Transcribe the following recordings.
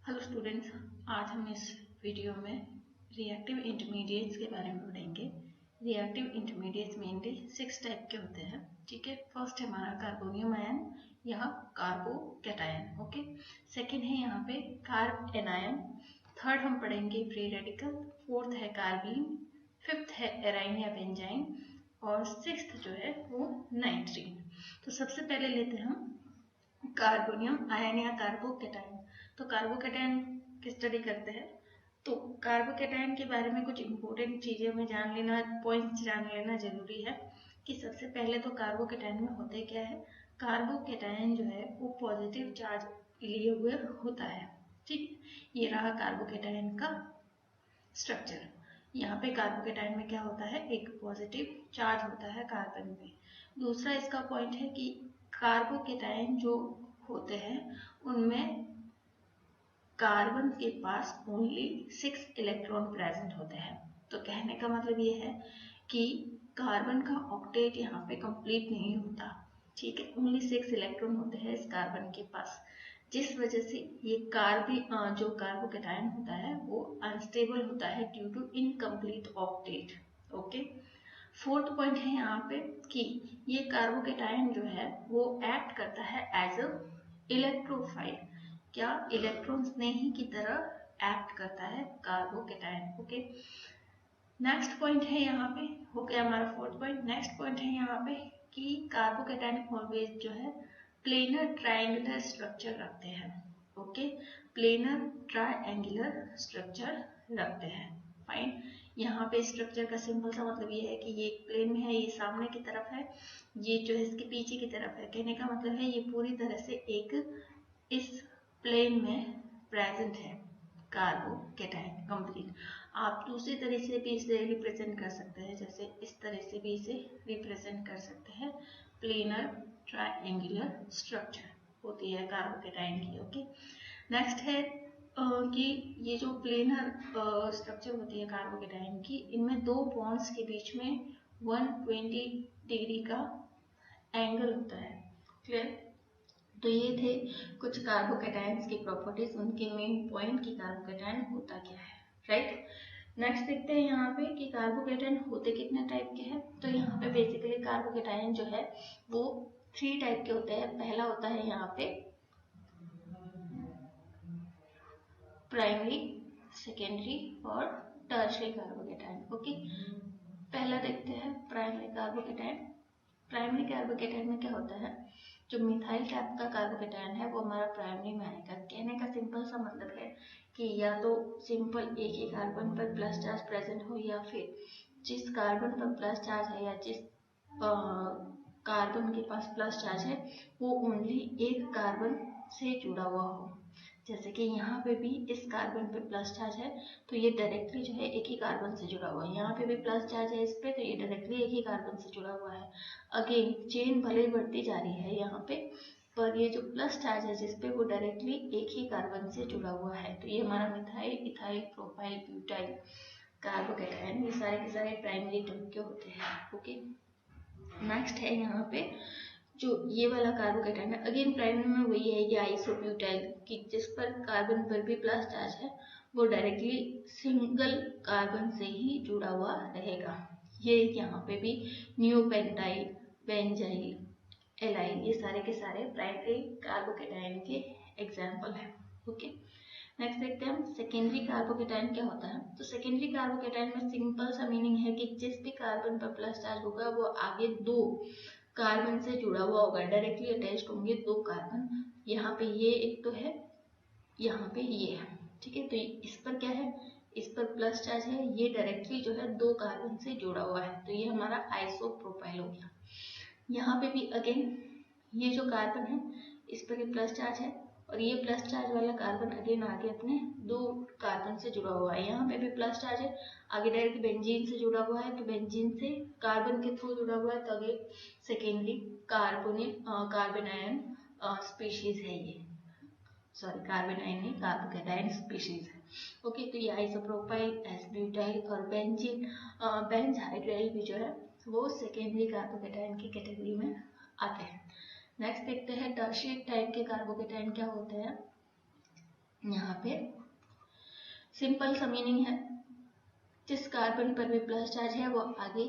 Hello students, आज हम इस वीडियो में रिएक्टिव इंटरमीडिएट्स के बारे में पढ़ेंगे। रिएक्टिव इंटरमीडिएट्स मेनली 6 टाइप के होते हैं। ठीक है, फर्स्ट है हमारा कार्बोनियम आयन या कार्बोकैटायन। ओके, सेकंड है यहाँ पे कार्ब एनायन, थर्ड हम पढ़ेंगे फ्री रेडिकल, फोर्थ है कार्बीन, फिफ्थ है एराइन या बेंजाइन और सिक्स्थ जो है वो नाइट्रीन। तो सबसे पहले लेते हैं हम कार्बोनियम आयन या कार्बोकैटायन। तो कार्बोकैटायन की स्टडी करते हैं। तो कार्बोकैटायन के बारे में कुछ इंपॉर्टेंट चीजें हमें जान लेना, पॉइंट्स जान लेना जरूरी है कि सबसे पहले तो कार्बोकैटायन में होते क्या है। कार्बोकैटायन जो है वो पॉजिटिव चार्ज लिए हुए होता है। ठीक, ये रहा कार्बोकैटायन का स्ट्रक्चर। यहाँ पे कार्बोकैटायन में क्या होता है, एक पॉजिटिव चार्ज होता है कार्बन में। दूसरा इसका पॉइंट है कि कार्बोकैटायन जो होते हैं उनमें कार्बन के पास ओनली 6 इलेक्ट्रॉन प्रेजेंट होते हैं। तो कहने का मतलब ये है कि कार्बन का ऑक्टेट यहाँ पे कंप्लीट नहीं होता। ठीक है, ओनली 6 इलेक्ट्रॉन होते हैं इस कार्बन के पास, जिस वजह से ये जो कार्बोकैटायन होता है वो अनस्टेबल होता है due to incomplete octet. Okay, fourth point है यहाँ पे कि ये कार्बोकैटायन जो है वो एक्ट करता है एज अ इलेक्ट्रोफाइल। क्या इलेक्ट्रॉन स्नेही की तरह एक्ट करता है कार्बोकैटायन। ओके, नेक्स्ट पॉइंट है यहाँ पे, हो गया हमारा फोर्थ पॉइंट। नेक्स्ट पॉइंट है यहाँ पे कि कार्बोकैटायनिक मॉलिक्यूल्स जो है प्लेनर ट्रायंगुलर स्ट्रक्चर रखते हैं। ओके, प्लेनर ट्रायंगुलर स्ट्रक्चर रखते हैं। फाइन, यहाँ पे स्ट्रक्चर का सिंपल सा मतलब ये है कि ये एक प्लेन में है, ये सामने की तरफ है, ये जो है इसके पीछे की तरफ है। कहने का मतलब है ये पूरी तरह से एक इस प्लेन में प्रेजेंट है कार्बोकैटायन कंप्लीट। आप दूसरी तरह से भी इसे रिप्रेजेंट कर सकते हैं, जैसे इस तरह से भी इसे रिप्रेजेंट कर सकते हैं। प्लेनर ट्रायंगुलर स्ट्रक्चर होती है कार्बोकैटायन की। ओके, नेक्स्ट है कि ये जो प्लेनर स्ट्रक्चर होती है कार्बोकैटायन की, इनमें दो बॉन्ड्स के बीच में 120 डिग्री का एंगल होता है। क्लियर? तो ये थे कुछ कार्बोकैटायंस की प्रॉपर्टीज, उनके मेन पॉइंट की कार्बोकैटायन होता क्या है। राइट, नेक्स्ट देखते हैं यहाँ पे कि कार्बोकैटायन होते कितने टाइप के हैं। तो यहाँ पे बेसिकली कार्बोकैटायन जो है वो 3 टाइप के होते हैं। पहला होता है यहाँ पे प्राइमरी, सेकेंडरी और टर्शरी कार्बोकैटायन। ओके, पहला देखते हैं प्राइमरी कार्बोकैटायन। प्राइमरी कार्बोकैटायन में क्या होता है, जो मिथाइल टाइप का कार्बोकैटायन है वो हमारा प्राइमरी में आएगा। कहने का सिंपल सा मतलब है कि या तो सिंपल एक ही कार्बन पर प्लस चार्ज प्रेजेंट हो, या फिर जिस कार्बन पर प्लस चार्ज है या जिस कार्बन के पास प्लस चार्ज है वो ओनली एक कार्बन से जुड़ा हुआ हो। जैसे कि यहाँ पे भी इस कार्बन पे प्लस चार्ज है तो ये डायरेक्टली जो है एक ही कार्बन से जुड़ा हुआ है। यहाँ पे भी प्लस चार्ज है इस पे तो ये डायरेक्टली एक ही कार्बन से जुड़ा हुआ है। अगेन चेन भले ही बढ़ती जा रही है यहाँ पे, पर ये जो प्लस चार्ज है जिसपे वो डायरेक्टली एक ही कार्बन से जुड़ा हुआ है। तो ये हमारा methyl, ethyl, propyl, butyl carbocation ये सारे के सारे प्राइमरी टाइप के होते हैं। ओके, नेक्स्ट है यहाँ पे जो ये वाला कार्बोकैटायन है, अगेन प्राइमरी में वही है कि आइसोब्यूटाइल की जिस पर कार्बन पर भी प्लस चार्ज है वो डायरेक्टली सिंगल कार्बन से ही जुड़ा हुआ रहेगा। ये यहाँ पे भी नियोपेंटाइल, बेंजाइल, एलाइल ये सारे के सारे प्राइमरी कार्बोकैटायन के एग्जाम्पल है। ओके, नेक्स्ट देखते हैं हम सेकेंडरी कार्बोकैटायन क्या होता है। तो सेकेंडरी कार्बोकैटायन में सिंपल सा मीनिंग है कि जिस भी कार्बन पर प्लस चार्ज होगा वो आगे दो कार्बन से जुड़ा हुआ होगा, डायरेक्टली अटैच्ड होंगे दो कार्बन। यहाँ पे ये एक तो है, यहाँ पे ये है। ठीक है, तो इस पर क्या है, इस पर प्लस चार्ज है, ये डायरेक्टली जो है दो कार्बन से जुड़ा हुआ है, तो ये हमारा आइसोप्रोपाइल हो गया। यहाँ पे भी अगेन ये जो कार्बन है इस पर प्लस चार्ज है और ये प्लस चार्ज वाला कार्बन अगेन आगे अपने दो कार्बन से जुड़ा हुआ है। यहाँ पे भी प्लस चार्ज है, आगे डायरेक्ट बेंजीन से जुड़ा हुआ है, तो बेंजीन से कार्बन के थ्रू जुड़ा हुआ है, तो आगे सेकेंडरी कार्बोनायन स्पीशीज है ये, सॉरी कार्बोनायन नहीं, कार्बोकैटायन स्पीशीज है। ओके, तो ये आइसोप्रोपाइल, एस-ब्यूटाइल और बेंजीन बेंजहाइड्राइल भी जो है वो सेकेंडरी कार्बोकैटायन की कैटेगरी में आते हैं। नेक्स्ट देखते हैं टर्शियरी टाइप के कार्बोकैटायन क्या होते हैं। यहाँ पे सिंपल सा मीनिंग है, जिस कार्बन पर भी प्लस चार्ज है वो आगे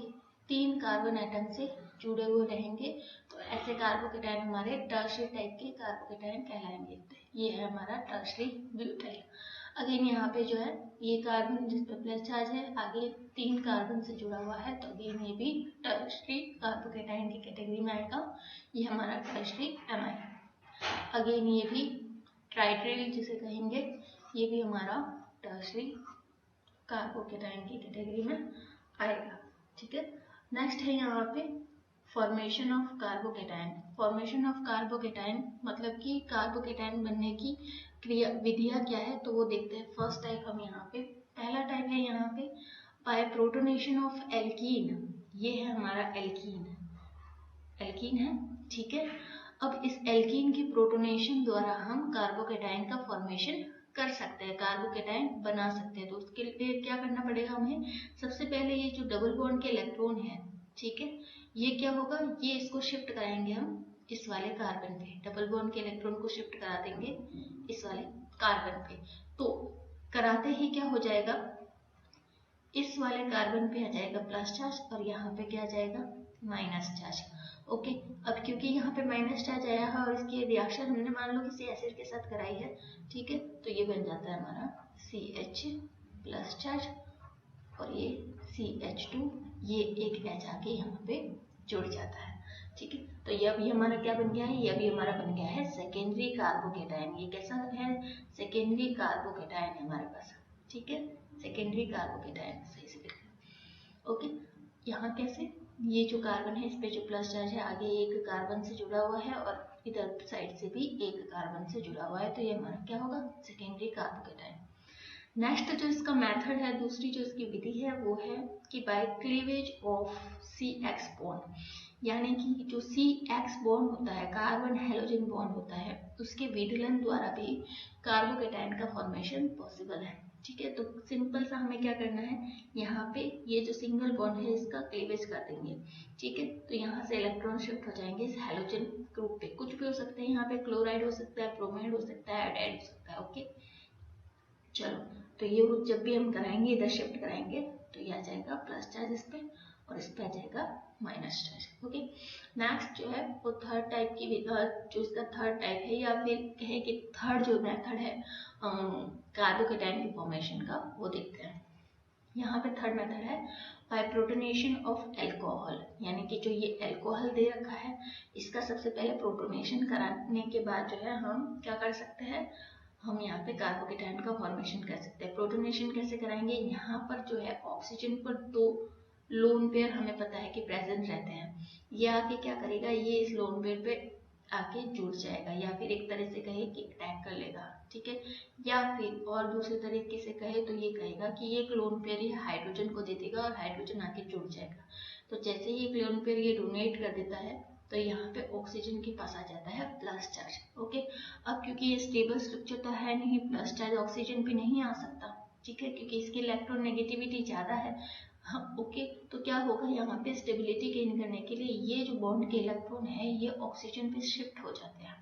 3 कार्बन एटम से जुड़े हुए रहेंगे, तो ऐसे कार्बोकेटाइन हमारे टर्शरी टाइप के कार्बोकेटाइन कहलाएंगे। ये है हमारा टर्शरी ब्यूटाइल। अगेन यहाँ पे जो है ये कार्बन जिस पर प्लस चार्ज है आगे 3 कार्बन से जुड़ा हुआ है, तो अगेन ये भी टर्शरी कार्बोकेटाइन की कैटेगरी में आएगा। ये हमारा टर्शरी एमाइन। अगेन ये भी ट्राइट्रिल जिसे कहेंगे, ये भी हमारा टर्शरी कार्बोकेटाइन की कैटेगरी में आएगा। ठीक है, नेक्स्ट है यहाँ पे formation of carbocation. Formation of carbocation मतलब कि कार्बोकेटाइन बनने की क्रिया विधियां क्या है, तो वो देखते हैं। फर्स्ट टाइप हम यहाँ पे, पहला टाइप है यहाँ पे बाय प्रोटोनेशन ऑफ एल्कीन। ये है हमारा एल्कीन, एल्कीन है। ठीक है, अब इस एल्कीन की प्रोटोनेशन द्वारा हम कार्बोकेटाइन का फॉर्मेशन कर सकते हैं, कार्बोकेटाइन बना सकते हैं। तो उसके लिए क्या करना पड़ेगा हमें, सबसे पहले ये जो डबल बॉन्ड के इलेक्ट्रॉन है, ठीक है, ये क्या होगा, ये इसको शिफ्ट कराएंगे हम इस वाले कार्बन पे, डबल बॉन्ड के इलेक्ट्रॉन को शिफ्ट करा देंगे इस वाले कार्बन पे। तो कराते ही क्या हो जाएगा, इस वाले कार्बन पे आ जाएगा प्लस चार्ज और यहाँ पे क्या आ जाएगा, माइनस चार्ज। ओके, अब क्योंकि यहाँ पे माइनस चार्ज आया है और इसकी रिएक्शन हमने मान लो किसी एसिड के साथ कराई है, ठीक है, तो ये बन जाता है हमारा CH प्लस चार्ज और ये CH2, ये एक H आके यहाँ पे जुड़ जाता है। ठीक है, तो ये अभी हमारा क्या बन गया है, ये अभी हमारा बन गया है सेकेंडरी कार्बोकेटाइन। ये कैसा है, सेकेंडरी कार्बोकेटाइन है हमारे पास। ठीक है, सेकेंडरी कार्बोकेटाइन सही से लिखना। ओके, यहाँ कैसे, ये जो कार्बन है इस पे जो प्लस चार्ज है आगे एक कार्बन से जुड़ा हुआ है और इधर साइड से भी एक कार्बन से जुड़ा हुआ है, तो ये हमारा क्या होगा, सेकेंडरी कार्बोकेटाइन। नेक्स्ट जो इसका मेथड है, दूसरी जो इसकी विधि है वो है कि by cleavage of CX bond, यानी कि जो CX बॉन्ड होता है, कार्बन हेलोजन बॉन्ड होता है, उसके विदलन द्वारा भी कार्बोकेटाइन का फॉर्मेशन पॉसिबल है। ठीक है, तो सिंपल सा हमें क्या करना है, यहाँ पे ये जो सिंगल बॉन्ड है इसका क्लीवेज कर देंगे। ठीक है, तो यहाँ से इलेक्ट्रॉन शिफ्ट हो जाएंगे इस हेलोजन ग्रुप पे, कुछ भी हो सकते हैं, यहाँ पे क्लोराइड हो सकता है, ब्रोमाइड हो सकता है, आयोडाइड हो सकता है। ओके, चलो, तो ये जब भी हम कराएंगे इधर शिफ्ट कराएंगे तो ये आ जाएगा प्लस चार्ज इस पे और इस पे आ जाएगा माइनस चार्ज। ओके, नेक्स्ट जो है वो थर्ड टाइप की, जो इसका थर्ड टाइप है या फिर कहे कि थर्ड जो मेथड है कार्बोकेटाइन की फॉर्मेशन का, वो देखते हैं। यहाँ पे थर्ड मेथड है बाय प्रोटोनेशन ऑफ एल्कोहल, यानी कि जो ये एल्कोहल दे रखा है इसका सबसे पहले प्रोटोनेशन कराने के बाद जो है हम क्या कर सकते हैं, हम यहाँ पे कार्बोकेटाइन का फॉर्मेशन कर सकते हैं। प्रोटोनेशन कैसे कराएंगे, यहाँ पर जो है ऑक्सीजन पर 2 लोन पेयर हमें पता है कि प्रेजेंट रहते हैं, ये आके क्या करेगा, ये इस लोन पेयर पे आके जुड़ जाएगा, या फिर एक तरह से कहे कि अटैक कर लेगा। ठीक है, या फिर और दूसरे तरीके से कहे तो ये कहेगा कि ये एक लोन पेयर ही हाइड्रोजन को दे देगा और हाइड्रोजन आके जुड़ जाएगा। तो जैसे ही एक लोन पेयर ये डोनेट कर देता है तो यहाँ पे ऑक्सीजन के पास आ जाता है प्लस चार्ज। ओके, अब क्योंकि ये स्टेबल स्ट्रक्चर तो है नहीं, प्लस चार्ज ऑक्सीजन पे नहीं आ सकता, ठीक है, क्योंकि इसकी इलेक्ट्रॉन नेगेटिविटी ज़्यादा है। हाँ, ओके, तो क्या होगा, यहाँ पे स्टेबिलिटी गेन करने के लिए ये जो बॉन्ड के इलेक्ट्रॉन है ये ऑक्सीजन पे शिफ्ट हो जाते हैं,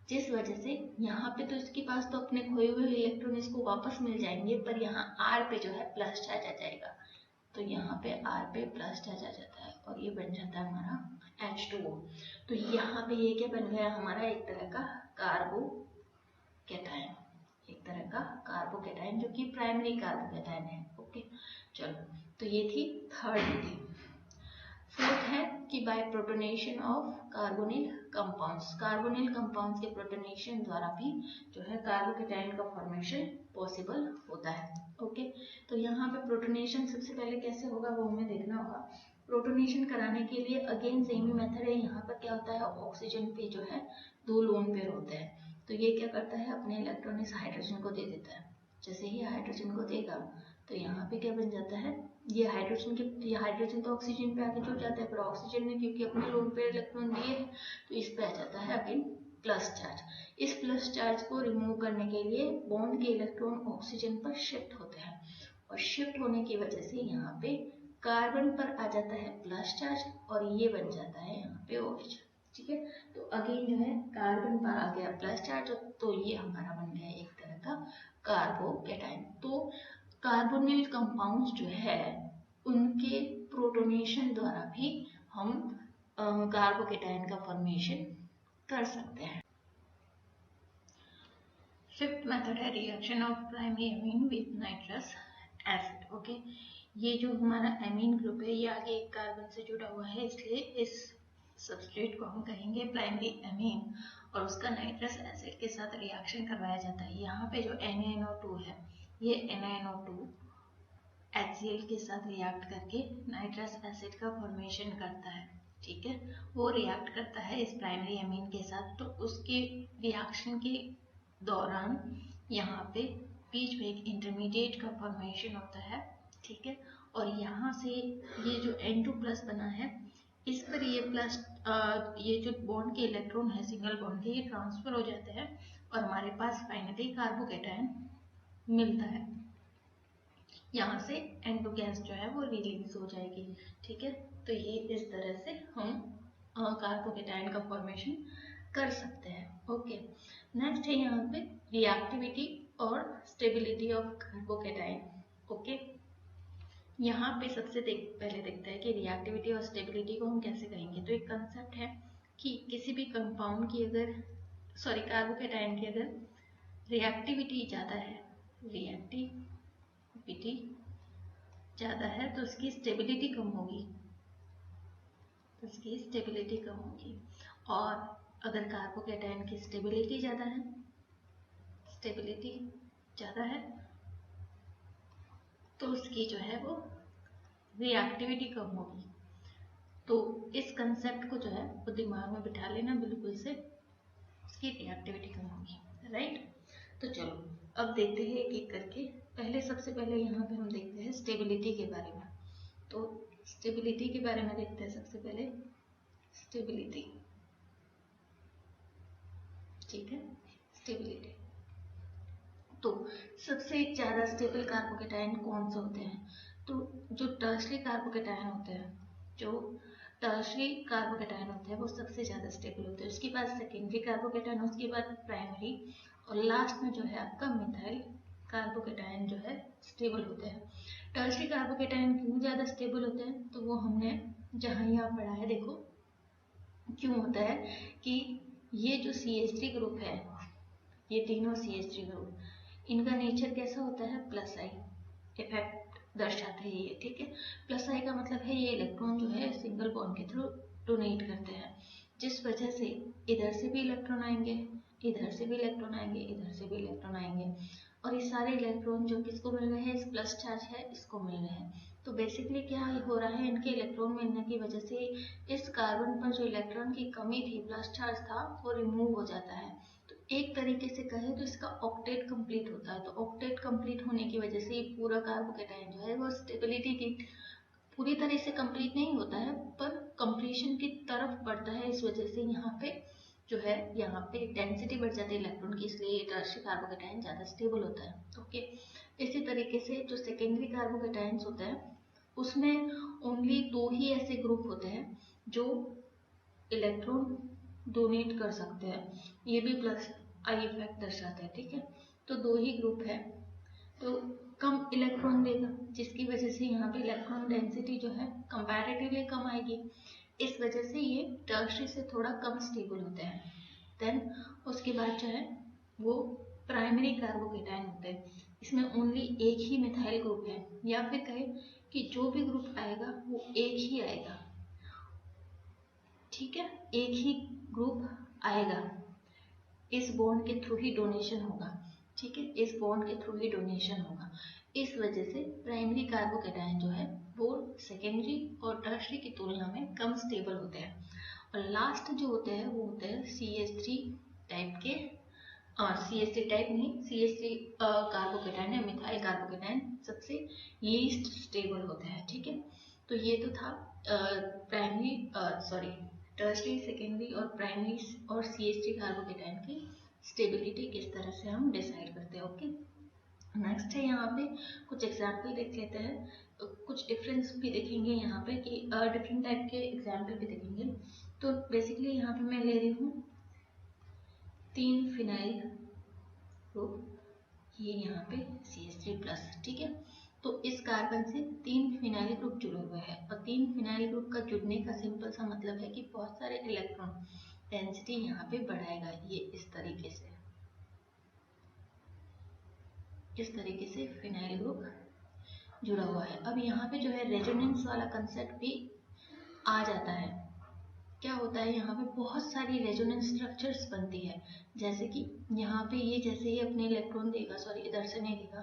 जिस वजह से यहाँ पे तो इसके पास तो अपने खोए हुए इलेक्ट्रॉन इसको वापस मिल जाएंगे, पर यहाँ R पे जो है प्लस चार्ज आ जाएगा, तो यहाँ पे R पे प्लस चार्ज आ जाता है और ये बन जाता है हमारा H2O। तो यहाँ पे ये क्या बन गया हमारा, एक तरह का कार्बोकेटाइन, एक तरह का कार्बोकेटाइन जो कि प्राइमरी कार्बोकेटाइन है। ओके, चलो, तो ये थी थर्ड विधि। फोर्थ है कि by protonation of carbonyl compounds, carbonyl compounds के प्रोटोनेशन द्वारा भी जो है कार्बोकेटाइन का फॉर्मेशन पॉसिबल होता है। ओके, तो यहाँ पे प्रोटोनेशन सबसे पहले कैसे होगा वो हमें देखना होगा। प्रोटोनेशन कराने के लिए अगेन सेम ही मेथड है। यहाँ पर क्या होता है, ऑक्सीजन पे जो है 2 लोन पेयर होते हैं, तो ये क्या करता है, अपने इलेक्ट्रॉन इस हाइड्रोजन को दे देता है। जैसे ही हाइड्रोजन को देगा तो यहाँ पे क्या बन जाता है, ये हाइड्रोजन तो ऑक्सीजन पे आके जुड़ जाता है, पर ऑक्सीजन ने क्योंकि अपने लोन पेयर इलेक्ट्रॉन दिए हैं तो इस पे आ जाता है अगेन प्लस चार्ज। इस प्लस चार्ज को रिमूव करने के लिए बॉन्ड के इलेक्ट्रॉन ऑक्सीजन पर शिफ्ट होते हैं और शिफ्ट होने की वजह से यहाँ पे कार्बन पर आ जाता है प्लस चार्ज और ये बन जाता है यहाँ पे OH। ठीक है, तो अगेन जो है कार्बन पर आ गया प्लस चार्ज, तो ये हमारा बन गया एक तरह कार्बोकेटाइन। तो कार्बोनिल कंपाउंड्स जो है उनके प्रोटोनेशन द्वारा भी हम कार्बोकेटाइन का फॉर्मेशन कर सकते हैं। फिफ्थ मेथड है reaction of primary amine with nitrous acid. Okay, ये जो हमारा एमीन ग्रुप है ये आगे एक कार्बन से जुड़ा हुआ है, इसलिए इस सब्सट्रेट को हम कहेंगे प्राइमरी एमीन, और उसका नाइट्रस एसिड के साथ रिएक्शन करवाया जाता है। यहाँ पे जो NaNO2 है ये NaNO2 HCl के साथ रिएक्ट करके नाइट्रस एसिड का फॉर्मेशन करता है। ठीक है, वो रिएक्ट करता है इस प्राइमरी एमीन के साथ, तो उसके रिएक्शन के दौरान यहाँ पे बीच में एक इंटरमीडिएट का फॉर्मेशन होता है। ठीक है, और यहाँ से ये जो N2+ बना है इस पर ये प्लस ये जो बॉन्ड के इलेक्ट्रॉन है सिंगल बॉन्ड के, ये ट्रांसफर हो जाते हैं और हमारे पास फाइनली कार्बोकेटाइन मिलता है। यहाँ से N2 गैस जो है वो रिलीज हो जाएगी। ठीक है, तो ये इस तरह से हम कार्बोकेटाइन का फॉर्मेशन कर सकते हैं। ओके, नेक्स्ट है यहाँ पे रिएक्टिविटी और स्टेबिलिटी ऑफ कार्बोकेटाइन। ओके, यहाँ पे सबसे पहले देखते हैं कि रिएक्टिविटी और स्टेबिलिटी को हम कैसे करेंगे। तो एक कंसेप्ट है कि किसी भी कंपाउंड की अगर कार्बोकेटाइन की अगर रिएक्टिविटी ज़्यादा है, रिएक्टिविटी ज़्यादा है तो उसकी स्टेबिलिटी कम होगी, और अगर कार्बोकेटाइन की स्टेबिलिटी ज़्यादा है तो उसकी जो है वो रिएक्टिविटी कम होगी। तो इस कंसेप्ट को जो है वो दिमाग में बिठा लेना बिल्कुल से, उसकी रिएक्टिविटी कम होगी। राइट, तो चलो अब देखते हैं एक एक करके। सबसे पहले यहाँ पे हम देखते हैं स्टेबिलिटी के बारे में। तो स्टेबिलिटी के बारे में देखते हैं सबसे पहले स्टेबिलिटी। ठीक है, स्टेबिलिटी तो सबसे ज़्यादा स्टेबल कार्बोकेटाइन कौन से होते हैं? तो जो टर्शरी कार्बोकेटाइन होते हैं वो सबसे ज़्यादा स्टेबल होते हैं। उसके बाद सेकेंडरी कार्बोकेटाइन, उसके बाद प्राइमरी, और लास्ट में जो है आपका मिथाइल कार्बोकेटाइन जो है स्टेबल होते हैं। टर्शरी कार्बोकेटाइन क्यों ज़्यादा स्टेबल होते हैं? तो वो हमने जहाँ यहाँ पढ़ा है, देखो क्यों होता है कि ये जो CH3 ग्रुप है, ये तीनों CH3 ग्रुप, इनका नेचर कैसा होता है? प्लस आई इफेक्ट दर्शाते हैं ये। ठीक है, प्लस आई का मतलब है ये इलेक्ट्रॉन जो है सिंगल बॉन्ड के थ्रू डोनेट करते हैं, जिस वजह से इधर से भी इलेक्ट्रॉन आएंगे, इधर से भी इलेक्ट्रॉन आएंगे, इधर से भी इलेक्ट्रॉन आएंगे, और ये सारे इलेक्ट्रॉन जो किसको मिल रहे हैं? इस प्लस चार्ज है इसको मिल रहे हैं। तो बेसिकली क्या हो रहा है, इनके इलेक्ट्रॉन मिलने की वजह से इस कार्बन पर जो इलेक्ट्रॉन की कमी थी, प्लस चार्ज था, वो रिमूव हो जाता है। तो एक तरीके से कहें तो इसका ऑक्टेट कंप्लीट होता है। तो ऑक्टेट कंप्लीट होने की वजह से पूरा कार्बोकेटाइन जो है वो स्टेबिलिटी की पूरी तरह से कंप्लीट नहीं होता है, पर कंप्लीशन की तरफ बढ़ता है। इस वजह से यहाँ पे जो है यहाँ पे डेंसिटी बढ़ जाती है इलेक्ट्रॉन की, इसलिए टर्शरी कार्बोकेटाइन ज़्यादा स्टेबल होता है। ओके, इसी तरीके से जो सेकेंडरी कार्बोकेटाइंस होते हैं उसमें ओनली 2 ही ऐसे ग्रुप होते हैं जो इलेक्ट्रॉन डोनेट कर सकते हैं, ये भी प्लस आई इफेक्ट दर्शाते हैं। ठीक है, तो 2 ही ग्रुप है, तो कम इलेक्ट्रॉन देगा, जिसकी वजह से यहाँ पे इलेक्ट्रॉन डेंसिटी जो है कंपैरेटिवली कम आएगी। इस वजह से ये टर्शरी से थोड़ा कम स्टेबल होते हैं। देन उसके बाद जो है वो प्राइमरी कार्बोकेटाइन होते हैं, इसमें ओनली एक ही मिथाइल ग्रुप है, या फिर कहें कि जो भी ग्रुप आएगा वो एक ही आएगा। ठीक है, एक ही ग्रुप आएगा, इस बॉन्ड के थ्रू ही डोनेशन होगा। ठीक है, इस बॉन्ड के थ्रू ही डोनेशन होगा। इस वजह से प्राइमरी कार्बोकेटाइन जो है वो सेकेंडरी और टर्शरी की तुलना में कम स्टेबल होते हैं। और लास्ट जो होते हैं वो होते हैं CH3 टाइप के, CH3 टाइप नहीं, CH3 कार्बोकेटाइन या मिथाइल कार्बोकेटाइन सबसे लीस्ट स्टेबल होते हैं। ठीक है, तो ये तो था टर्शरी, सेकेंडरी और प्राइमरी और CH3 कार्बोकेटाइन की स्टेबिलिटी किस तरह से हम डिसाइड करते हैं। ओके, नेक्स्ट है यहाँ पे कुछ एग्जाम्पल देख लेते हैं, कुछ डिफरेंस भी देखेंगे यहाँ पे कि डिफरेंट टाइप के एग्जाम्पल भी देखेंगे। तो बेसिकली यहाँ पे मैं ले रही हूँ 3 फिनाइल ग्रुप ये यहाँ पे CH3+, ठीक है। तो इस कार्बन से 3 फिनाइल ग्रुप जुड़े हुए हैं और 3 फिनाइल ग्रुप का जुड़ने का सिंपल सा मतलब है कि बहुत सारे इलेक्ट्रॉन डेंसिटी यहाँ पे बढ़ाएगा। ये इस तरीके से फिनाइल ग्रुप जुड़ा हुआ है। अब यहाँ पे जो है रेजोनेंस वाला कंसेप्ट भी आ जाता है। क्या होता है, यहाँ पे बहुत सारी रेजोनेंस स्ट्रक्चर्स बनती है, जैसे कि यहाँ पे ये जैसे ही अपने इलेक्ट्रॉन देगा, सॉरी इधर से नहीं देगा,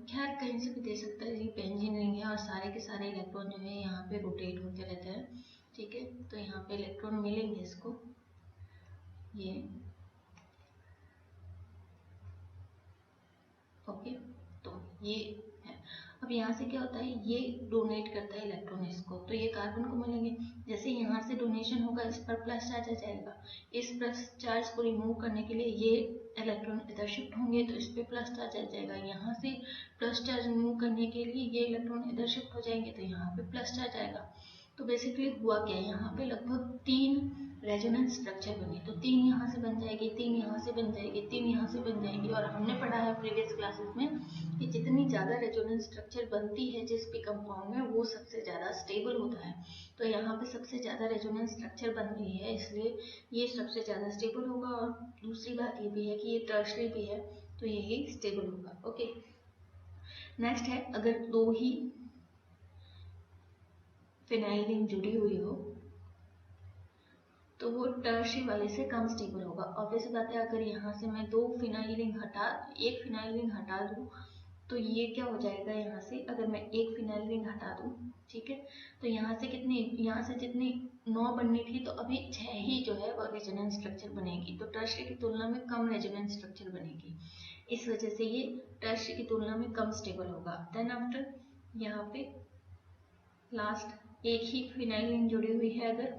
खैर कहीं से भी दे सकता है, ये बेंजीन रिंग है और सारे के सारे इलेक्ट्रॉन जो है यहाँ पे रोटेट होते रहते हैं, ठीक है। तो यहाँ पे इलेक्ट्रॉन मिलेंगे इसको, ये ओके। तो ये है। अब यहाँ से क्या होता है, ये डोनेट करता है इलेक्ट्रॉन इसको, तो ये कार्बन को मिलेंगे। जैसे यहाँ से डोनेशन होगा, इस पर प्लस चार्ज आ जाएगा। इस प्लस चार्ज को रिमूव करने के लिए ये इलेक्ट्रॉन इधर शिफ्ट होंगे, तो इस पर प्लस चार्ज आ जाएगा। यहाँ से प्लस चार्ज रिमूव करने के लिए ये इलेक्ट्रॉन इधर शिफ्ट हो जाएंगे, तो यहाँ पे प्लस चार्ज आएगा। तो बेसिकली हुआ क्या है, यहाँ पे लगभग 3 रेजोनेंस स्ट्रक्चर बने, तो 3 यहाँ से बन जाएगी, 3 यहाँ से बन जाएगी, 3 यहाँ से बन जाएगी। और हमने पढ़ा है प्रीवियस क्लासेस में कि जितनी ज़्यादा रेजोनेंस स्ट्रक्चर बनती है जिस भी कंपाउंड में, वो सबसे ज़्यादा स्टेबल होता है। तो यहाँ पे सबसे ज़्यादा रेजोनेंस स्ट्रक्चर बन रही है, इसलिए ये सबसे ज़्यादा स्टेबल होगा। और दूसरी बात ये भी है कि ये टर्शरी भी है, तो यही स्टेबल होगा। ओके, नेक्स्ट है, अगर 2 ही फिनाइल रिंग जुड़ी हुई हो तो वो टर्शरी वाले से कम स्टेबल होगा। ऑब्वियस बात है, अगर यहाँ से मैं 1 फिनाइल रिंग हटा दूँ तो ये क्या हो जाएगा, यहाँ से अगर मैं 1 फिनाइल रिंग हटा दूँ, ठीक है, तो यहाँ से जितनी 9 बननी थी, तो अभी 6 ही जो है वो रेजोनेंस स्ट्रक्चर बनेगी, तो टर्शरी की तुलना में कम रेजोनेंस स्ट्रक्चर बनेगी। इस वजह से ये टर्शरी की तुलना में कम स्टेबल होगा। देन आफ्टर यहाँ पे लास्ट 1 ही फिनाइल रिंग जुड़ी हुई है अगर,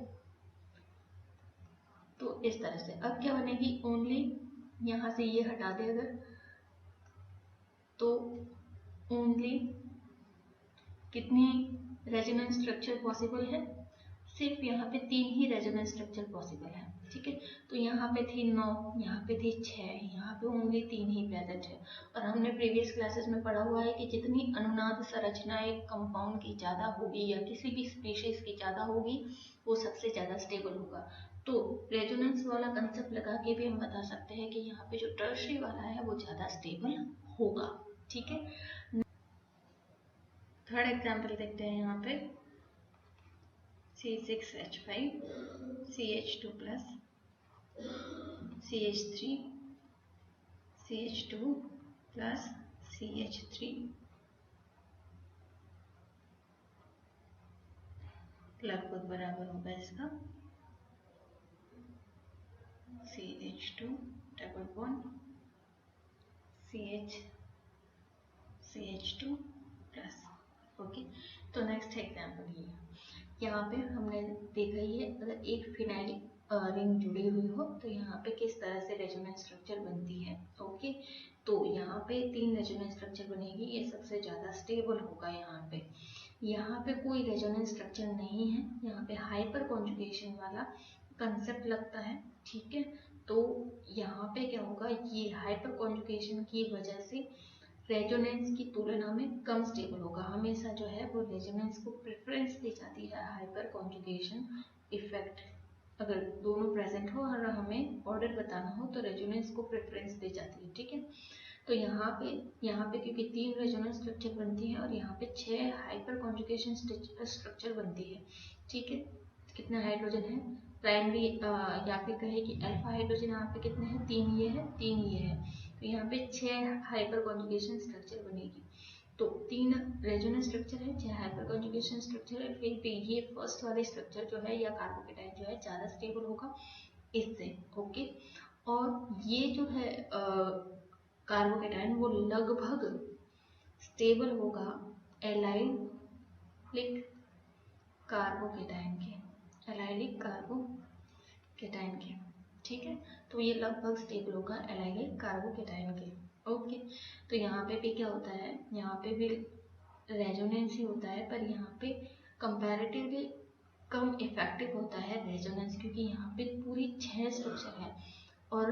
तो इस तरह से अब क्या बनेगी, ओनली यहाँ से ये हटा दे अगर, तो ओनली कितनी रेजोनेंस स्ट्रक्चर पॉसिबल है, सिर्फ यहाँ पे 3 ही रेजोनेंस स्ट्रक्चर पॉसिबल है, ठीक है। तो यहाँ पे थी 9, यहाँ पे थी 6, यहाँ पे ओनली 3 ही प्रेजेंट है। और हमने प्रीवियस क्लासेस में पढ़ा हुआ है कि जितनी अनुनाद संरचना एक कंपाउंड की ज़्यादा होगी या किसी भी स्पीशीज की ज़्यादा होगी, वो सबसे ज़्यादा स्टेबल होगा। तो रेजोनेंस वाला कंसेप्ट लगा के भी हम बता सकते हैं कि यहाँ पे जो टर्शरी वाला है वो ज़्यादा स्टेबल होगा, ठीक है। थर्ड एग्जाम्पल देखते हैं, यहाँ पे C6H5 CH2+, CH3 CH2 plus CH3 लगभग बराबर होगा इसका CH2 double bond CH2 plus. Okay, तो नेक्स्ट एग्जाम्पल ये, यहाँ पे हमने देखा ही है, अगर एक फिनाइल रिंग जुड़ी हुई हो तो यहाँ पे किस तरह से रेजोनेंस स्ट्रक्चर बनती है। ओके, तो यहाँ पे 3 रेजोनेंस स्ट्रक्चर बनेगी, ये सबसे ज़्यादा स्टेबल होगा। यहाँ पे कोई रेजोनेंस स्ट्रक्चर नहीं है, यहाँ पे हाइपर कॉन्जुगेशन वाला कंसेप्ट लगता है, ठीक है। तो यहाँ पे क्या होगा, ये हाइपर कॉन्जुगेशन की वजह से रेजोनेंस की तुलना में कम स्टेबल होगा। हमेशा जो है वो रेजोनेंस को प्रेफरेंस दी जाती है हाइपर कॉन्जुगेशन इफेक्ट, अगर दोनों प्रेजेंट हो और हमें ऑर्डर बताना हो तो रेजोनेंस को प्रेफरेंस दी जाती है, ठीक है। तो यहाँ पे क्योंकि 3 रेजोनेंस स्ट्रक्चर बनती है और यहाँ पे 6 हाइपर कॉन्जुगेशन स्ट्रक्चर बनती है, ठीक है। कितना हाइड्रोजन है प्राइमरी, या फिर कहे कि अल्फा हाइड्रोजन यहाँ पे कितने हैं, 3 ये है, 3 ये है, तो यहाँ पे 6 हाइपर कॉन्जुगेशन स्ट्रक्चर बनेगी। तो 3 रेजोनेंस स्ट्रक्चर है, 6 हाइपर कॉन्जुगेशन स्ट्रक्चर है, फिर भी ये फर्स्ट वाली स्ट्रक्चर जो है या कार्बोकेटाइन जो है ज़्यादा स्टेबल होगा इससे। ओके, और ये जो है कार्बोकेटाइन वो लगभग स्टेबल होगा एलाइलिक कार्बोकेटाइन के, ठीक है। तो ये लगभग स्टेबल होगा एलाइलिक कार्बोकेटाइन के। ओके, तो यहाँ पे भी क्या होता है, यहाँ पे भी रेजोनेंस ही होता है, पर यहाँ पे कंपैरेटिवली कम इफेक्टिव होता है रेजोनेंस, क्योंकि यहाँ पे पूरी 6 स्ट्रक्चर है और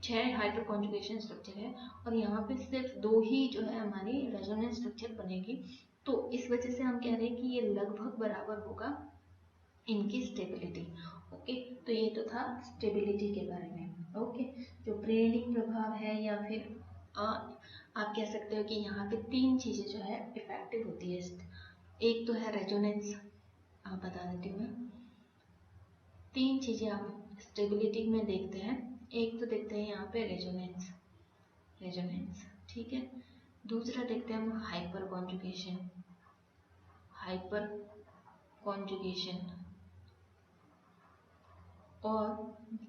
6 हाइपर कॉन्जुगेशन स्ट्रक्चर है और यहाँ पे सिर्फ 2 ही जो है हमारी रेजोनेंस स्ट्रक्चर बनेगी। तो इस वजह से हम कह रहे हैं कि ये लगभग बराबर होगा इनकी स्टेबिलिटी। ओके, तो ये तो था स्टेबिलिटी के बारे में। ओके, जो प्रेरणिक प्रभाव है या फिर आप कह सकते हो कि यहाँ पे 3 चीजें जो है इफेक्टिव होती है। एक तो है रेजोनेंस, आप बता देती हूँ मैं। 3 चीजें आप स्टेबिलिटी में देखते हैं। एक तो देखते हैं यहाँ पे रेजोनेंस, ठीक है। दूसरा देखते हैं हम हाइपर कॉन्जुगेशन, और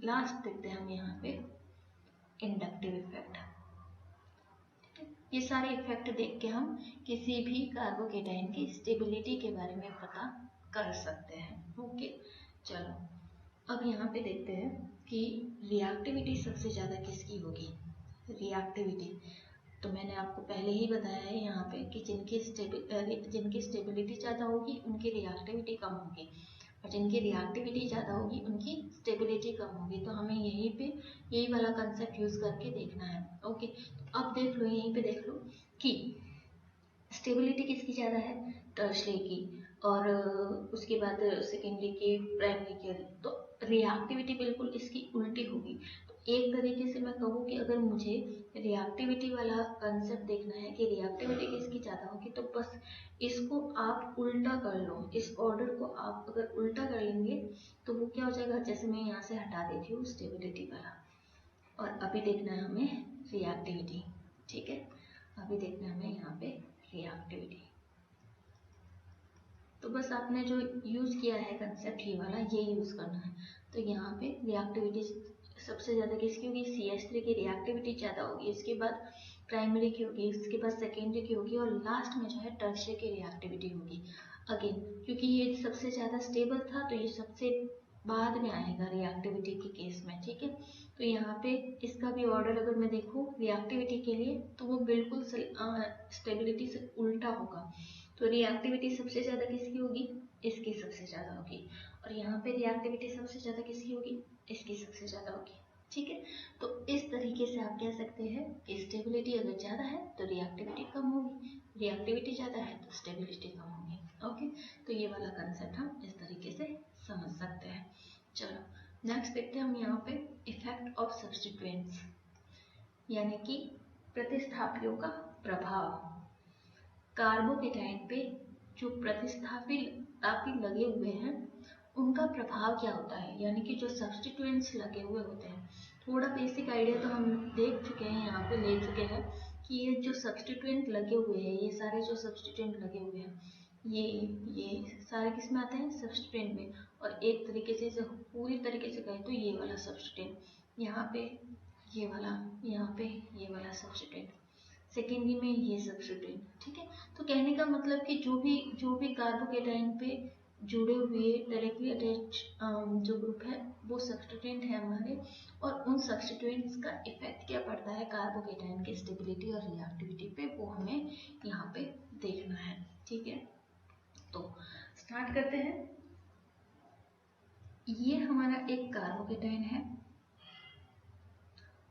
लास्ट देखते हैं हम यहाँ पे इंडक्टिव इफेक्ट। ये सारे इफेक्ट देख के हम किसी भी कार्बोकेटाइन की स्टेबिलिटी के बारे में पता कर सकते हैं। ओके, चलो अब यहाँ पे देखते हैं कि रिएक्टिविटी सबसे ज़्यादा किसकी होगी। रिएक्टिविटी तो मैंने आपको पहले ही बताया है यहाँ पे कि जिनकी स्टेबिलिटी ज़्यादा होगी उनकी रिएक्टिविटी कम होगी, और जिनकी रिएक्टिविटी ज़्यादा होगी उनकी स्टेबिलिटी कम होगी। तो हमें यही वाला कंसेप्ट यूज़ करके देखना है। ओके, तो अब देख लो, यहीं पे देख लो कि स्टेबिलिटी किसकी ज़्यादा है, टर्शियरी की, और उसके बाद सेकेंडरी की, प्राइमरी की। तो रिएक्टिविटी बिल्कुल इसकी उल्टी होगी। तो एक तरीके से मैं कहूँ कि अगर मुझे रिएक्टिविटी वाला कंसेप्ट देखना है कि रिएक्टिविटी किसकी ज़्यादा होगी, तो बस इसको आप उल्टा कर लो। इस ऑर्डर को आप अगर उल्टा कर लेंगे तो वो क्या हो जाएगा, जैसे मैं यहाँ से हटा देती हूँ स्टेबिलिटी वाला, और अभी देखना है हमें रिएक्टिविटी। ठीक है, अभी देखना है हमें यहाँ पे रिएक्टिविटी। तो बस आपने जो यूज़ किया है कंसेप्ट ये वाला, ये यूज़ करना है। तो यहाँ पे रिएक्टिविटी सबसे ज़्यादा किसकी होगी, CH3 की रिएक्टिविटी ज़्यादा होगी, इसके बाद प्राइमरी की होगी, इसके बाद सेकेंडरी की होगी, और लास्ट में जो है टर्शियरी की रिएक्टिविटी होगी। अगेन क्योंकि ये सबसे ज़्यादा स्टेबल था तो ये सबसे बाद में आएगा रिएक्टिविटी के केस में। ठीक है, तो यहाँ पे इसका भी ऑर्डर अगर मैं देखूँ रिएक्टिविटी के लिए तो वो बिल्कुल स्टेबिलिटी से उल्टा होगा। तो रिएक्टिविटी सबसे ज़्यादा किसकी होगी, इसकी सबसे ज़्यादा होगी, और यहाँ पे रिएक्टिविटी सबसे ज़्यादा किसकी होगी, इसकी सबसे ज़्यादा होगी। ठीक है, तो इस तरीके से आप कह सकते हैं कि स्टेबिलिटी अगर ज़्यादा है तो रिएक्टिविटी कम होगी, रिएक्टिविटी ज़्यादा है तो स्टेबिलिटी कम होगी। ओके, तो ये वाला कंसेप्ट हम इस तरीके से समझ सकते हैं। चलो नेक्स्ट देखते हैं हम यहाँ पे इफेक्ट ऑफ सब्स्टिट्यूएंट्स, यानी कि प्रतिस्थापियों का प्रभाव। कार्बोकेटाइन पे जो प्रतिस्थापी लगे हुए हैं उनका प्रभाव क्या होता है, यानी कि जो सब्स्टिट्यूएंट्स लगे हुए होते हैं। थोड़ा बेसिक आइडिया तो हम देख चुके हैं, यहाँ पे ले चुके हैं कि ये जो सब्स्टिट्यूएंट लगे हुए हैं, ये सारे जो सब्स्टिट्यूएंट लगे हुए हैं ये सारे किस में आते हैं, सब्स्टिट्यूएंट में। और एक तरीके से इसे पूरी तरीके से कहें तो ये वाला सब्स्टिट्यूएंट, यहाँ पे ये वाला, यहाँ पे ये वाला सब्स्टिट्यूएंट, सेकेंडरी में ये सब्स्टिट्यूएंट। ठीक है, तो कहने का मतलब कि जो भी कार्बोकेटाइन पे जुड़े हुए डायरेक्टली अटैच जो ग्रुप है वो सब्स्टिट्यूएंट है हमारे, और उन सब्स्टिट्यूएंट्स का इफेक्ट क्या पड़ता है कार्बोकेटाइन की स्टेबिलिटी और रिएक्टिविटी पे, वो हमें यहाँ पे देखना है। ठीक है, तो स्टार्ट करते हैं। ये हमारा एक कार्बोकेटाइन है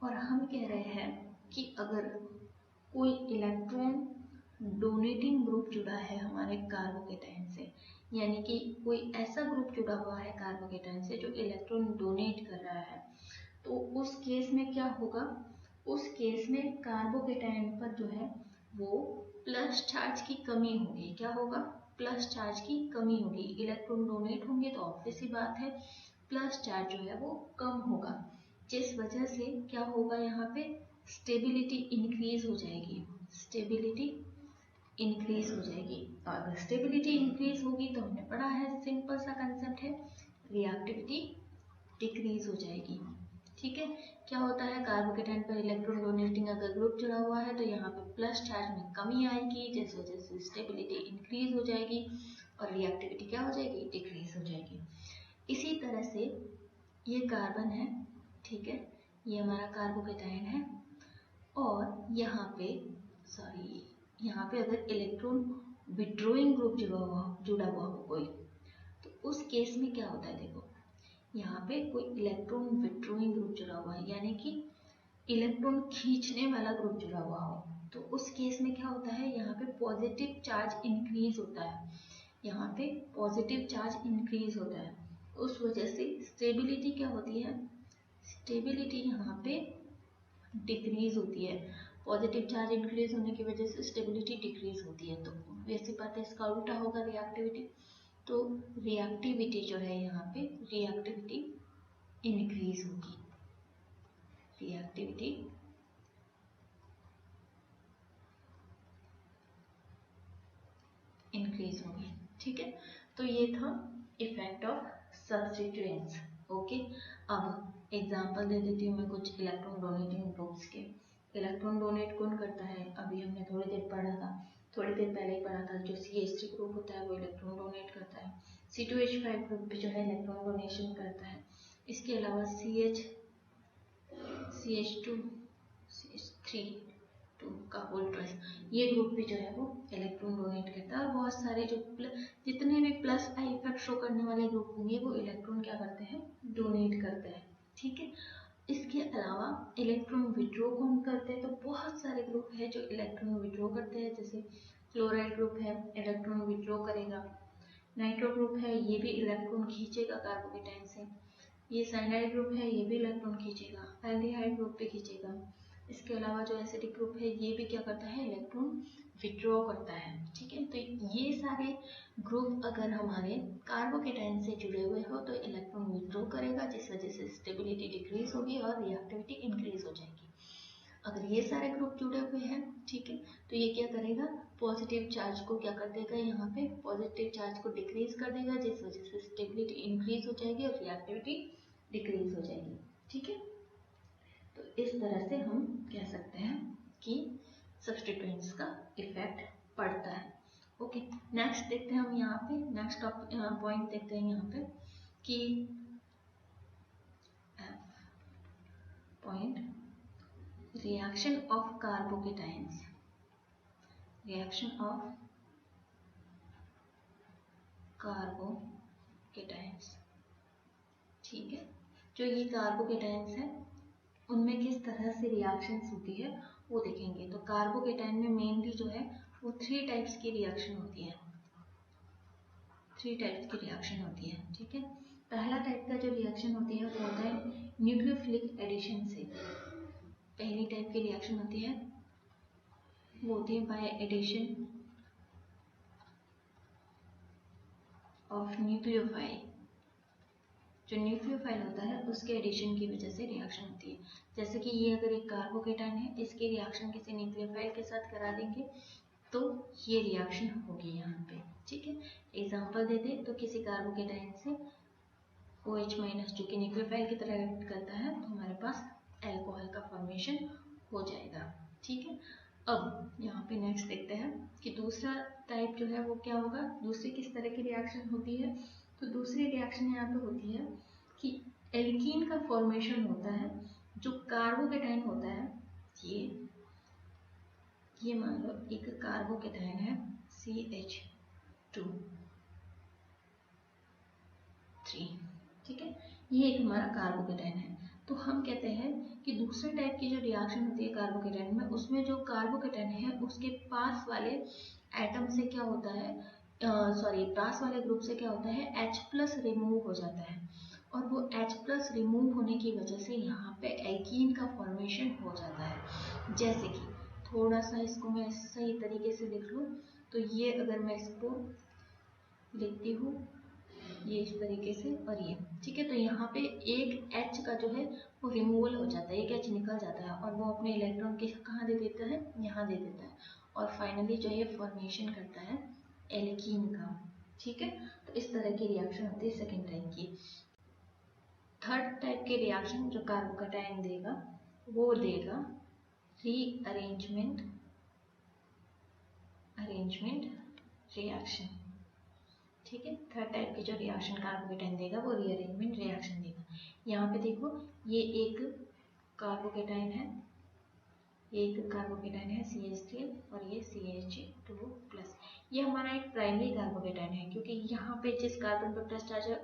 और हम कह रहे हैं कि अगर कोई इलेक्ट्रॉन डोनेटिंग ग्रुप जुड़ा है हमारे कार्बोकेटाइन से, यानी कि कोई ऐसा ग्रुप जुड़ा हुआ है कार्बोकेटाइन से जो इलेक्ट्रॉन डोनेट कर रहा है, तो उस केस में क्या होगा, उस केस में कार्बोकेटाइन पर जो है वो प्लस चार्ज की कमी होगी। क्या होगा, प्लस चार्ज की कमी होगी। इलेक्ट्रॉन डोनेट होंगे तो ऑब्वियस सी बात है प्लस चार्ज जो है वो कम होगा, जिस वजह से क्या होगा, यहाँ पे स्टेबिलिटी इंक्रीज हो जाएगी, स्टेबिलिटी इंक्रीज हो जाएगी। और अगर स्टेबिलिटी इंक्रीज होगी तो हमने पढ़ा है, सिंपल सा कंसेप्ट है, रिएक्टिविटी डिक्रीज हो जाएगी। ठीक है, क्या होता है, कार्बोकेटाइन पर इलेक्ट्रॉन डोनेटिंग अगर ग्रुप जुड़ा हुआ है तो यहाँ पे प्लस चार्ज में कमी आएगी, जिस वजह से स्टेबिलिटी इंक्रीज हो जाएगी और रिएक्टिविटी क्या हो जाएगी, डिक्रीज हो जाएगी। इसी तरह से ये कार्बन है, ठीक है, ये हमारा कार्बोकेटाइन है, और यहाँ पे अगर इलेक्ट्रॉन विड्रॉइंग ग्रुप जुड़ा हुआ हो कोई, तो उस केस में क्या होता है, देखो यहाँ पे कोई इलेक्ट्रॉन विथड्रॉइंग ग्रुप जुड़ा हुआ है, यानी कि इलेक्ट्रॉन खींचने वाला ग्रुप जुड़ा हुआ हो, तो उस केस में क्या होता है, यहाँ पे पॉजिटिव चार्ज इंक्रीज होता है, यहाँ पे पॉजिटिव चार्ज इंक्रीज होता है। उस वजह से स्टेबिलिटी क्या होती है, स्टेबिलिटी यहाँ पे डिक्रीज होती है। पॉजिटिव चार्ज इंक्रीज होने की वजह से स्टेबिलिटी डिक्रीज होती है, तो वैसी बात है, इसका उल्टा होगा रिएक्टिविटी। तो रिएक्टिविटी जो है यहाँ पे रिएक्टिविटी इंक्रीज होगी, रिएक्टिविटी इंक्रीज होगी। ठीक है, तो ये था इफेक्ट ऑफ सब्स्टिट्यूएंट्स। ओके, अब एग्जांपल दे देती हूँ मैं कुछ इलेक्ट्रॉन डोनेटिंग ग्रुप्स के। इलेक्ट्रॉन डोनेट कौन करता है, अभी हमने थोड़ी देर पढ़ा था, थोड़ी देर पहले ही पढ़ा था, जो CH3 ग्रुप होता है वो इलेक्ट्रॉन डोनेट करता है। C2H5 ग्रुप भी जो है इलेक्ट्रॉन डोनेशन करता है। इसके अलावा CH2 CH3 का होल ट्वाइस, ये ग्रुप भी जो है वो इलेक्ट्रॉन डोनेट करता है। और बहुत सारे जो जितने भी प्लस आई इफेक्ट शो करने वाले ग्रुप होंगे वो इलेक्ट्रॉन क्या करते हैं, डोनेट करते हैं। ठीक है, इसके अलावा इलेक्ट्रॉन विड्रॉ कौन करते हैं, तो बहुत सारे ग्रुप है जो इलेक्ट्रॉन विड्रॉ करते हैं, जैसे क्लोराइड ग्रुप है, इलेक्ट्रॉन विड्रॉ करेगा। नाइट्रो ग्रुप है, ये भी इलेक्ट्रॉन खींचेगा कार्बोकेटाइन से। ये साइनाइड ग्रुप है, ये भी इलेक्ट्रॉन खींचेगा। एल्डिहाइड ग्रुप भी खींचेगा। इसके अलावा जो एसिडिक ग्रुप है ये भी क्या करता है, इलेक्ट्रॉन विड्रॉ करता है। ठीक है, तो ये सारे ग्रुप अगर हमारे कार्बोकेटाइन से जुड़े हुए हो तो इलेक्ट्रॉन विड्रॉ करेगा, जिस वजह से स्टेबिलिटी डिक्रीज होगी और रिएक्टिविटी इंक्रीज हो जाएगी। अगर ये सारे ग्रुप जुड़े हुए हैं, ठीक है, तो ये क्या करेगा, पॉजिटिव चार्ज को क्या कर देगा, यहाँ पे पॉजिटिव चार्ज को डिक्रीज कर देगा, जिस वजह से स्टेबिलिटी इंक्रीज हो जाएगी और रिएक्टिविटी डिक्रीज हो जाएगी। ठीक है, तो इस तरह से हम कह सकते हैं कि सब्स्टिट्यूएंट्स का इफेक्ट पड़ता है। ओके, नेक्स्ट देखते हैं हम यहाँ पे, नेक्स्ट पॉइंट देखते हैं यहाँ पे कि point reaction of carbocations, reaction of carbocations। ठीक है, जो ये कार्बोकेटाइंस है उनमें किस तरह से रिएक्शंस होती है वो देखेंगे। तो कार्बोकेटाइन में मेनली जो है वो 3 टाइप्स की रिएक्शन होती है, 3 टाइप्स की रिएक्शन होती है। ठीक है, पहला टाइप का जो रिएक्शन होती है वो होता है न्यूक्लियोफिलिक एडिशन से। पहली टाइप की रिएक्शन होती है वो होती है बाय एडिशन ऑफ न्यूक्लियोफाइल। जो न्यूक्लियोफाइल होता है उसके एडिशन की वजह से रिएक्शन होती है। जैसे कि ये अगर एक कार्बोकेटाइन है, इसकी रिएक्शन किसी न्यूक्लियोफाइल के साथ करा देंगे तो ये रिएक्शन होगी यहाँ पे। ठीक है, एग्जांपल दे दे तो किसी कार्बोकेटाइन से OH- जो कि न्यूक्लियोफाइल की तरह एक्ट करता है, तो हमारे पास अल्कोहल का फॉर्मेशन हो जाएगा। ठीक है, अब यहाँ पे नेक्स्ट देखते हैं कि दूसरा टाइप जो है वो क्या होगा, दूसरी किस तरह की रिएक्शन होती है। तो दूसरी रिएक्शन यहाँ पे होती है कि एल्कीन का फॉर्मेशन होता है। जो कार्बोकेटाइन होता है, ये मान लो एक कार्बोकेटाइन है CH2 3। ठीक है, ये एक हमारा कार्बोकेटाइन है। तो हम कहते हैं कि दूसरे टाइप की जो रिएक्शन होती है कार्बोकेटाइन में, उसमें जो कार्बोकेटाइन है उसके पास वाले एटम से क्या होता है, पास वाले ग्रुप से क्या होता है, H+ रिमूव हो जाता है। और वो H+ रिमूव होने की वजह से यहाँ पे एल्कीन का फॉर्मेशन हो जाता है। जैसे कि थोड़ा सा इसको मैं सही तरीके से लिख लूँ, तो ये अगर मैं इसको लिखती हूँ ये इस तरीके से और ये, ठीक है, तो यहाँ पे एक H का जो है वो रिमूवल हो जाता है, एक H निकल जाता है और वो अपने इलेक्ट्रॉन के कहाँ दे देता है, यहाँ दे देता है, और फाइनली जो है फॉर्मेशन करता है एल्कीन का। ठीक है, तो इस तरह की रिएक्शन होती है सेकेंड टाइप की। थर्ड टाइप की रिएक्शन जो कार्बोकेटाइन देगा वो देगा रीअरेंजमेंट रिएक्शन। ठीक है, थर्ड टाइप की जो रिएक्शन कार्बोकेटाइन देगा वो रीअरेंजमेंट रिएक्शन देगा। यहाँ पे देखो ये एक कार्बोकेटाइन है, ये एक कार्बोकेटाइन है CH3 और ये CH2+। ये हमारा एक प्राइमरी कार्बोकेटाइन है क्योंकि यहाँ पे जिस कार्बन पर प्लस चार्ज है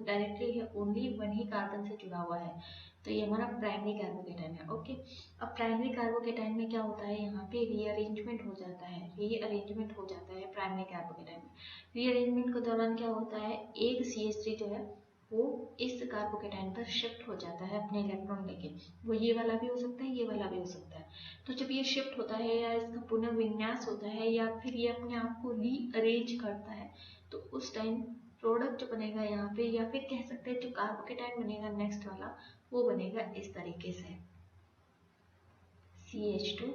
डायरेक्टली है ओनली वन ही कार्बन से जुड़ा हुआ है, तो ये हमारा प्राइमरी कार्बोकेटाइन है। ओके, अब प्राइमरी कार्बोकेटाइन में क्या होता है, यहाँ पे रीअरेंजमेंट हो जाता है, रीअरेंजमेंट हो जाता है प्राइमरी कार्बोकेटाइन में। रीअरेंजमेंट के दौरान क्या होता है, एक CH3 जो है वो इस कार्बोकेटाइन पर शिफ्ट हो जाता है अपने इलेक्ट्रॉन लेके। वो ये वाला भी हो सकता है, ये वाला भी हो सकता है। तो जब ये शिफ्ट होता है या इसका पुनर्विन्यास होता है या फिर ये अपने आप को रीअरेंज करता है, तो उस टाइम प्रोडक्ट जो बनेगा यहाँ पे, या फिर कह सकते हैं जो कार्बोकेटाइन बनेगा नेक्स्ट वाला, वो बनेगा इस तरीके से, CH2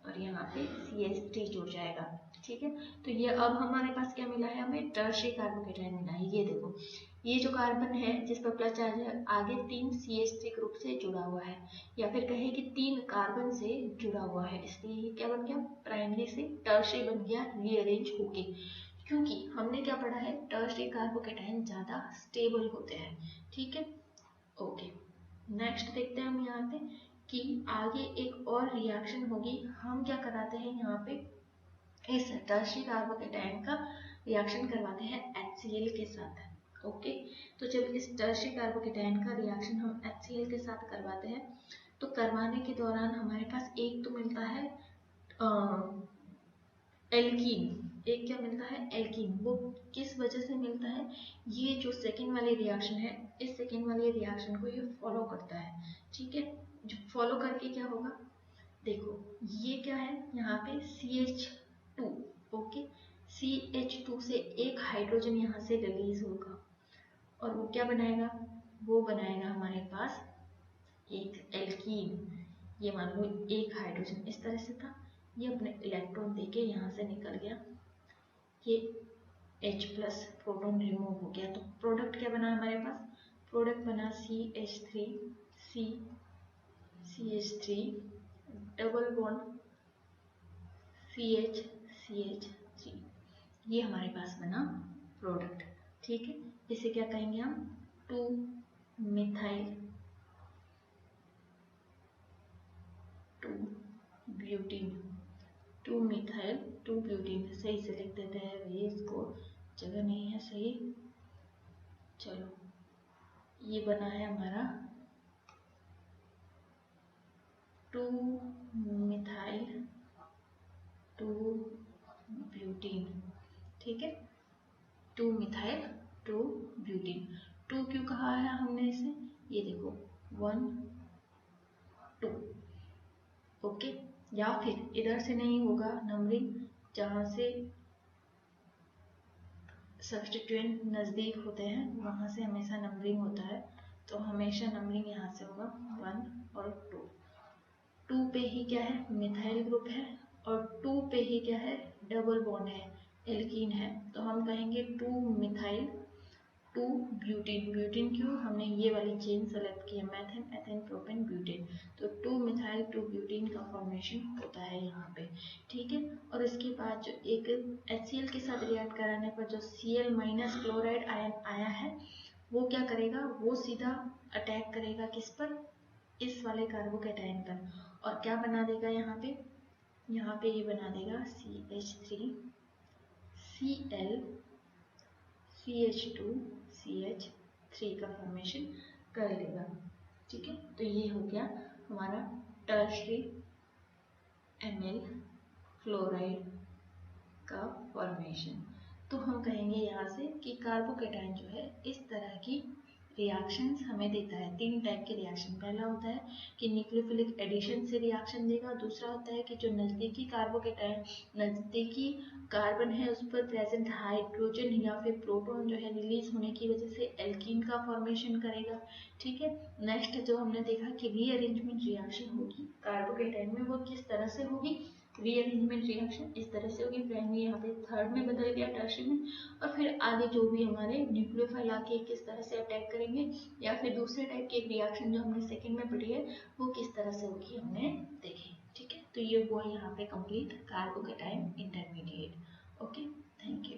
और यहाँ पे CH3 जुड़ जाएगा। ठीक है, तो ये अब हमारे पास क्या मिला है, हमें टर्शियरी कार्बोकेटाइन मिला है। ये देखो, ये जो कार्बन है जिस पर प्लस चार्ज है आगे 3 CH3 ग्रुप से जुड़ा हुआ है, या फिर कहे कि 3 कार्बन से जुड़ा हुआ है, इसलिए ये क्या बन गया, प्राइमरी से टर्शियरी बन गया रीअरेंज होके। क्योंकि हमने क्या पढ़ा है, टर्शियरी कार्बोकेटाइन ज्यादा स्टेबल होते हैं। ठीक है, ओके, नेक्स्ट देखते हैं हम यहाँ पे कि आगे एक और रिएक्शन होगी। हम क्या कराते हैं यहाँ पे, इस टर्शियरी कार्बोकेटाइन का रिएक्शन करवाते हैं HCl के साथ। ओके, तो जब इस टर्शियरी कार्बोकेटाइन का रिएक्शन हम HCl के साथ करवाते हैं, तो करवाने के दौरान हमारे पास एक तो मिलता है एल्कीन, एक क्या मिलता है, एल्कीन। वो किस वजह से मिलता है, ये जो सेकेंड वाली रिएक्शन है, इस सेकेंड वाली रिएक्शन को ये फॉलो करता है। ठीक है, जो फॉलो करके क्या होगा, देखो ये क्या है, यहाँ पे CH2, ओके, CH2 से एक हाइड्रोजन यहाँ से रिलीज होगा और वो क्या बनाएगा, वो बनाएगा हमारे पास एक एल्कीन। ये मान लो एक हाइड्रोजन इस तरह से था, ये अपने इलेक्ट्रॉन देके यहाँ से निकल गया, ये H+ प्रोटॉन रिमूव हो गया, तो प्रोडक्ट क्या बना हमारे पास, प्रोडक्ट बना CH3 डबल बॉन्ड CH3, ये हमारे पास बना प्रोडक्ट। ठीक है, इसे क्या कहेंगे हम, 2-मिथाइल 2-ब्यूटीन, सही से लिख देते हैं भैया, इसको जगह नहीं है सही। चलो, ये बना है हमारा 2-मिथाइल 2-ब्यूटीन। ठीक है, 2-मिथाइल 2-ब्यूटीन। 2 क्यों कहा है हमने इसे, ये देखो 1 2, ओके, या फिर इधर से नहीं होगा नंबरिंग, जहां से सब्स्टिट्यूएंट नजदीक होते हैं वहां से हमेशा नंबरिंग होता है, तो हमेशा नंबरिंग यहाँ से होगा 1 और 2। 2 पे ही क्या है, मिथाइल ग्रुप है, और 2 पे ही क्या है, डबल बॉन्ड है, एल्कीन है, तो हम कहेंगे 2-मिथाइल 2-ब्यूटीन। ब्यूटीन क्यों, हमने ये वाली चेन सेलेक्ट की है, मैथेन एथेन प्रोपेन ब्यूटेन, तो 2-मिथाइल 2-ब्यूटीन का फॉर्मेशन होता है यहाँ पे। ठीक है, और इसके बाद जो एक HCl के साथ रिएक्ट कराने पर जो Cl- क्लोराइड आयन आया है, वो क्या करेगा, वो सीधा अटैक करेगा किस पर, इस वाले कार्बोकेटाइन पर, और क्या बना देगा यहाँ पे ये बना देगा CH3Cl CH2 CH3 का फॉर्मेशन कर लेगा। ठीक है, तो ये हो गया हमारा टर्शियरी एमिल क्लोराइड का फॉर्मेशन। तो हम कहेंगे यहाँ से कि कार्बोकेटाइन जो है इस तरह की रिएक्शंस हमें देता है। 3 टाइप के रिएक्शन, पहला होता है कि न्यूक्लियोफिलिक एडिशन से रिएक्शन देगा, दूसरा होता है कि जो नज़दीकी कार्बोकेटाइन नज़दीकी कार्बन है उस पर प्रेजेंट हाइड्रोजन या फिर प्रोटॉन जो है रिलीज होने की वजह से एल्कीन का फॉर्मेशन करेगा। ठीक है, नेक्स्ट जो हमने देखा कि रीअरेंजमेंट रिएक्शन होगी कार्बोकेटाइन में, वो किस तरह से होगी, रीअरेंजमेंट रिएक्शन इस तरह से होगी, प्राइमरी यहाँ पे थर्ड में बदल गया टर्शियरी में, और फिर आगे जो भी हमारे न्यूक्लियोफाइल आके किस तरह से अटैक करेंगे, या फिर दूसरे टाइप की एक रिएक्शन जो हमने सेकंड में पढ़ी है वो किस तरह से होगी हमने देखी। ठीक है, तो ये हुआ यहाँ पे complete carbocation intermediate. Okay, thank you.